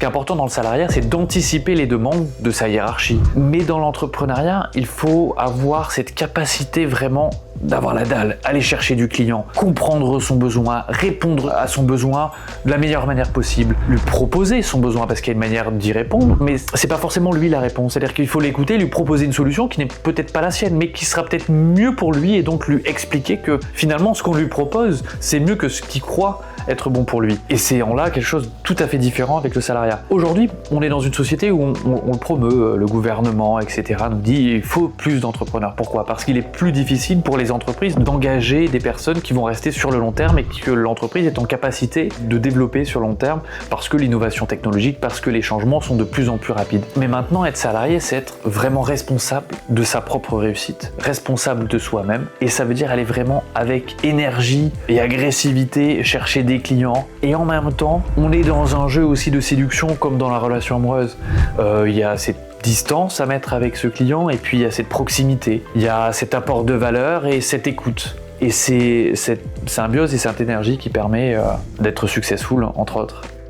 qui est important dans le salariat, c'est d'anticiper les demandes de sa hiérarchie. Mais dans l'entrepreneuriat, il faut avoir cette capacité vraiment d'avoir la dalle, aller chercher du client, comprendre son besoin, répondre à son besoin de la meilleure manière possible, lui proposer son besoin parce qu'il y a une manière d'y répondre, mais c'est pas forcément lui la réponse. C'est-à-dire qu'il faut l'écouter, lui proposer une solution qui n'est peut-être pas la sienne, mais qui sera peut-être mieux pour lui et donc lui expliquer que finalement ce qu'on lui propose, c'est mieux que ce qu'il croit être bon pour lui. Et c'est en là quelque chose de tout à fait différent avec le salariat. Aujourd'hui, on est dans une société où on le promeut, le gouvernement, etc. nous dit il faut plus d'entrepreneurs. Pourquoi ? Parce qu'il est plus difficile pour les entreprises d'engager des personnes qui vont rester sur le long terme et que l'entreprise est en capacité de développer sur le long terme parce que l'innovation technologique, parce que les changements sont de plus en plus rapides. Mais maintenant, être salarié, c'est être vraiment responsable de sa propre réussite, responsable de soi-même, et ça veut dire aller vraiment avec énergie et agressivité chercher des clients, et en même temps on est dans un jeu aussi de séduction comme dans la relation amoureuse. Il y a cette distance à mettre avec ce client et puis il y a cette proximité, il y a cet apport de valeur et cette écoute, et c'est cette symbiose et cette énergie qui permet d'être successful entre autres.